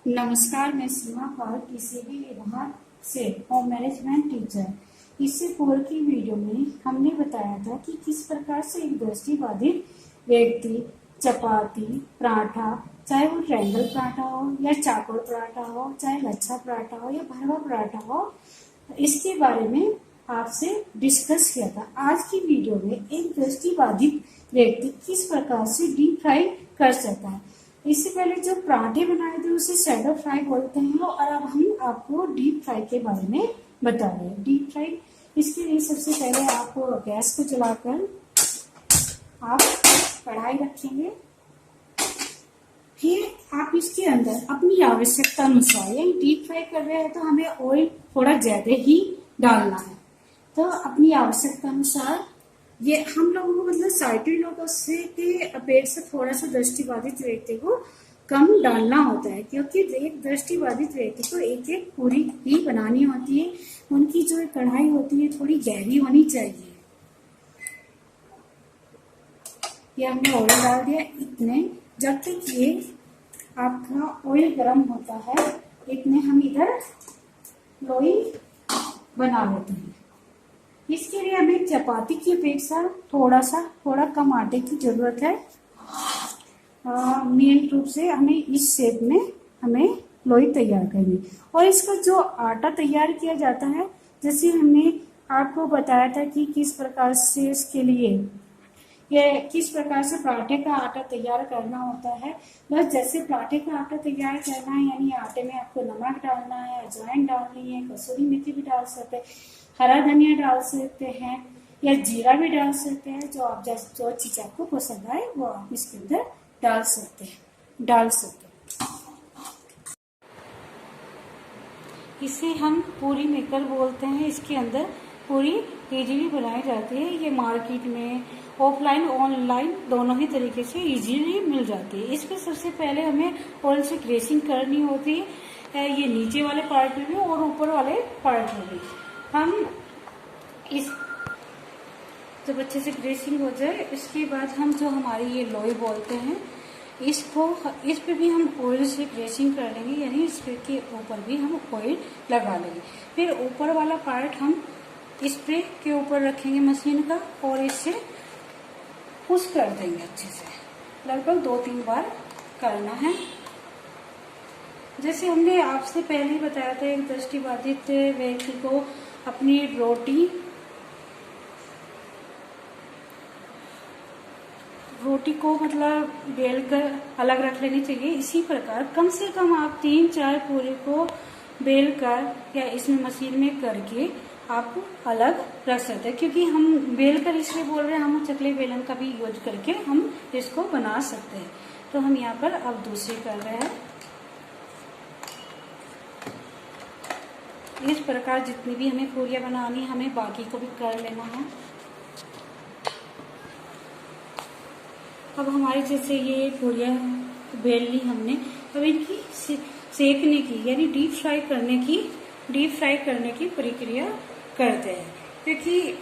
नमस्कार, मैं सीमा पाल पीसीबी विभाग से होम मैनेजमेंट टीचर। इससे पूर्व की वीडियो में हमने बताया था कि किस प्रकार से एक दृष्टिबाधित व्यक्ति चपाती, पराठा, चाहे वो ट्रायंगल पराठा हो या चाकोर पराठा हो, चाहे लच्छा पराठा हो या भरवा पराठा हो, इसके बारे में आपसे डिस्कस किया था। आज की वीडियो में एक दृष्टिबाधित व्यक्ति किस प्रकार से डीप फ्राई कर सकता है। इससे पहले जो पराठे बनाए थे उसे शैडो फ्राई बोलते हैं, और अब हम आपको डीप फ्राई के बारे में बता रहे हैं। डीप फ्राई, इसके लिए सबसे पहले आपको गैस को जलाकर आप कढ़ाई रखेंगे। फिर आप इसके अंदर अपनी आवश्यकता अनुसार, यानी डीप फ्राई कर रहे हैं तो हमें ऑयल थोड़ा ज्यादा ही डालना है, तो अपनी आवश्यकता अनुसार। ये हम लोगों को मतलब साइटेड लोगों से के अपेक्षा थोड़ा सा दृष्टिबाधित व्यक्ति को कम डालना होता है, क्योंकि एक दृष्टिबाधित व्यक्ति को एक एक पूरी ही बनानी होती है। उनकी जो कढ़ाई होती है थोड़ी गहरी होनी चाहिए। ये हमने ऑयल डाल दिया। इतने जब तक ये आपका ऑयल गर्म होता है, इतने हम इधर लोई बना लेते हैं। इसके लिए हमें चपाती की अपेक्षा थोड़ा कम आटे की जरूरत है। मेन रूप से हमें इस शेप में हमें लोई तैयार करनी। और इसका जो आटा तैयार किया जाता है, जैसे हमने आपको बताया था कि किस प्रकार से इसके लिए ये किस प्रकार से पराठे का आटा तैयार करना होता है। बस जैसे पराठे का आटा तैयार करना है, यानी आटे में आपको नमक डालना है, अजवाइन डालनी है, कसूरी मेथी भी डाल सकते हैं, हरा धनिया डाल सकते हैं या जीरा भी डाल सकते हैं। जो चीज आपको पसंद आए वो आप इसके अंदर डाल सकते हैं। इसे हम पूरी मेकर बोलते हैं। इसके अंदर पूरी इजीली बनाई जाती है। ये मार्केट में ऑफलाइन ऑनलाइन दोनों ही तरीके से इजीली मिल जाती है। इस पर सबसे पहले हमें ऑयल से ग्रेसिंग करनी होती है, ये नीचे वाले पार्ट में भी और ऊपर वाले पार्ट में भी। हम इस जब अच्छे से ग्रेसिंग हो जाए, इसके बाद हम जो हमारी ये लोई बोलते हैं, इस पे भी हम ऑयल से ग्रेसिंग कर लेंगे, यानी इस पे के ऊपर भी हम ऑयल लगा लेंगे। फिर ऊपर वाला पार्ट हम इस पे के ऊपर रखेंगे मशीन का, और इससे पुश कर देंगे अच्छे से। लगभग 2-3 बार करना है। जैसे हमने आपसे पहले ही बताया था, एक दृष्टिबाधित व्यक्ति को अपनी रोटी को मतलब बेल कर अलग रख लेनी चाहिए। इसी प्रकार कम से कम आप 3-4 पूरी को बेल कर या इसमें मशीन में करके आप अलग रख सकते हैं। क्योंकि हम बेल कर इसलिए बोल रहे हैं, हम चकले बेलन का भी यूज करके हम इसको बना सकते हैं। तो हम यहाँ पर अब दूसरी कर रहे हैं। इस प्रकार जितनी भी हमें पूरियां बनानी है, हमें बाकी को भी कर लेना है। अब हमारी जैसे ये पूरियां बेल ली हमने, अब इनकी सेकने की यानी डीप फ्राई करने की प्रक्रिया करते हैं। क्योंकि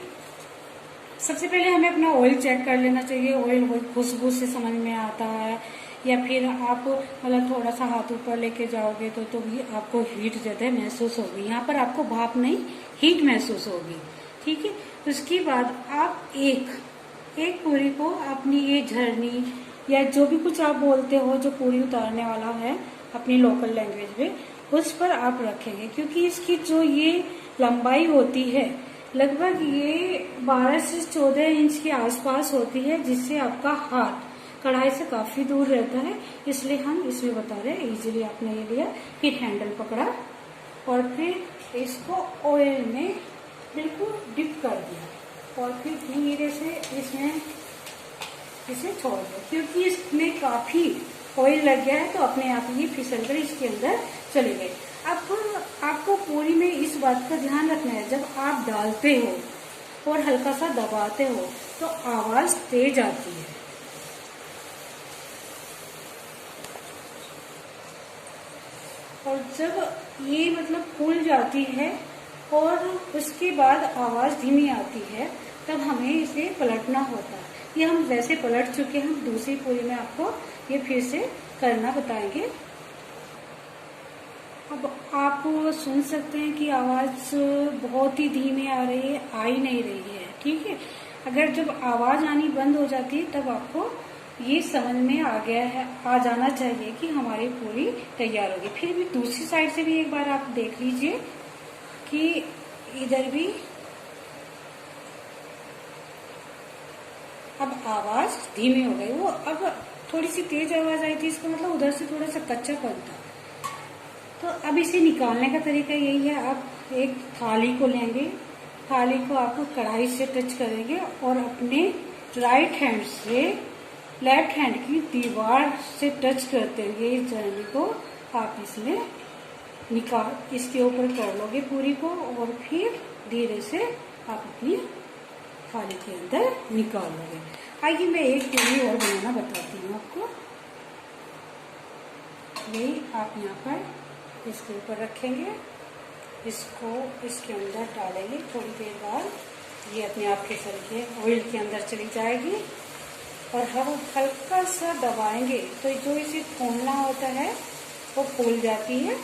सबसे पहले हमें अपना ऑयल चेक कर लेना चाहिए। ऑयल खुशबू से समझ में आता है, या फिर आप मतलब थोड़ा सा हाथ ऊपर लेके जाओगे तो भी आपको हीट ज्यादा महसूस होगी। यहाँ पर आपको भाप नहीं, हीट महसूस होगी। ठीक है। तो उसके बाद आप एक पूरी को अपनी ये झरनी या जो भी कुछ आप बोलते हो, जो पूरी उतारने वाला है अपनी लोकल लैंग्वेज में, उस पर आप रखेंगे। क्योंकि इसकी जो ये लंबाई होती है, लगभग ये 12 से 14 इंच के आसपास होती है, जिससे आपका हाथ कढ़ाई से काफी दूर रहता है। इसलिए हम इसमें बता रहे हैं। इजीली आपने ये लिया, फिर हैंडल पकड़ा और फिर इसको ऑयल में बिल्कुल डिप कर दिया, और फिर धीरे से इसमें इसे छोड़ दो। क्योंकि इसमें काफी ऑयल लग गया है, तो अपने आप ही फिसल कर इसके अंदर चले गए। अब आपको पूरी में इस बात का ध्यान रखना है, जब आप डालते हो और हल्का सा दबाते हो तो आवाज तेज आती है। और जब ये मतलब फूल जाती है और उसके बाद आवाज धीमी आती है, तब हमें इसे पलटना होता है। ये हम वैसे पलट चुके हैं, दूसरी पूरी में आपको ये फिर से करना बताएंगे। अब आप सुन सकते हैं कि आवाज बहुत ही धीमी आ रही है, आ ही नहीं रही है। ठीक है, अगर जब आवाज आनी बंद हो जाती है तब आपको ये समझ में आ गया है, आ जाना चाहिए कि हमारी पूरी तैयार होगी। फिर भी दूसरी साइड से भी एक बार आप देख लीजिए कि इधर भी अब आवाज धीमी हो गई। वो अब थोड़ी सी तेज आवाज आई थी, इसका मतलब उधर से थोड़ा सा कच्चापन था। तो अब इसे निकालने का तरीका यही है, आप एक थाली को लेंगे, थाली को आप कढ़ाई से टच करेंगे और अपने राइट हैंड से लेफ्ट हैंड की दीवार से टच करते हुए इस जर्नी को आप इसमें निकाल इसके ऊपर कर लोगे पूरी को, और फिर धीरे से आप अपनी थाली के अंदर निकाल लोगे। आइए मैं एक पूरी और बनाना बताती हूँ आपको। ये आप यहाँ पर इसके ऊपर रखेंगे, इसको इसके अंदर डालेंगे। थोड़ी देर बाद ये अपने आप फिसल के ऑयल के अंदर चली जाएगी और हम हल्का सा दबाएंगे तो जो इसे फूलना होता है वो फूल जाती है।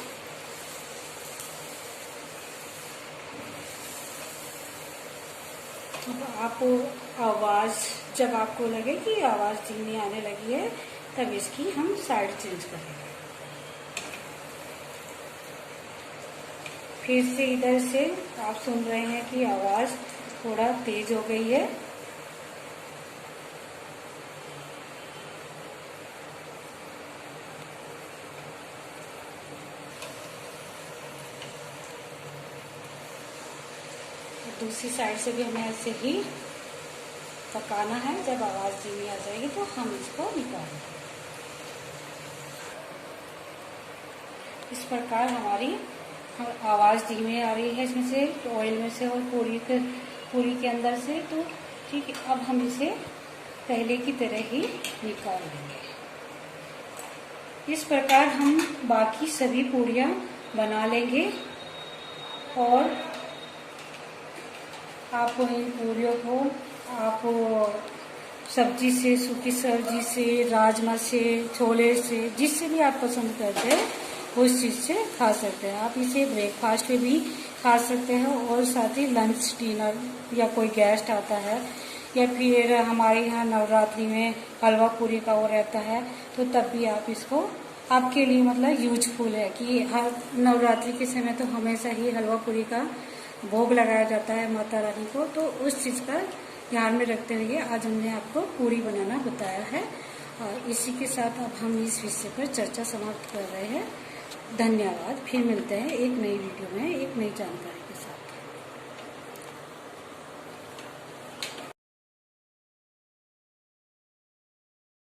अब आप आवाज जब आपको लगे कि आवाज धीमी आने लगी है तब इसकी हम साइड चेंज करेंगे। फिर से इधर से आप सुन रहे हैं कि आवाज थोड़ा तेज हो गई है। दूसरी साइड से भी हमें ऐसे ही पकाना है। जब आवाज धीमी आ जाएगी तो हम इसको निकालेंगे। इस प्रकार हमारी आवाज धीमी आ रही है इसमें से, ऑयल में से और पूरी के अंदर से। तो ठीक है, अब हम इसे पहले की तरह ही निकाल लेंगे। इस प्रकार हम बाकी सभी पूरियां बना लेंगे और आप इन पूरियों को आप सब्जी से, सूखी सब्जी से, राजमा से, छोले से, जिससे भी आप पसंद करते हैं उस चीज से खा सकते हैं। आप इसे ब्रेकफास्ट पे भी खा सकते हैं और साथ ही लंच, डिनर या कोई गेस्ट आता है या फिर हमारे यहाँ नवरात्रि में हलवा पूरी का वो रहता है तो तब भी आप इसको आपके लिए मतलब यूजफुल है कि हर नवरात्रि के समय तो हमेशा ही हलवा पूरी का भोग लगाया जाता है माता रानी को। तो उस चीज का ध्यान में रखते हुए आज हमने आपको पूरी बनाना बताया है। और इसी के साथ अब हम इस विषय पर चर्चा समाप्त कर रहे हैं। धन्यवाद। फिर मिलते हैं एक नई वीडियो में एक नई जानकारी के साथ।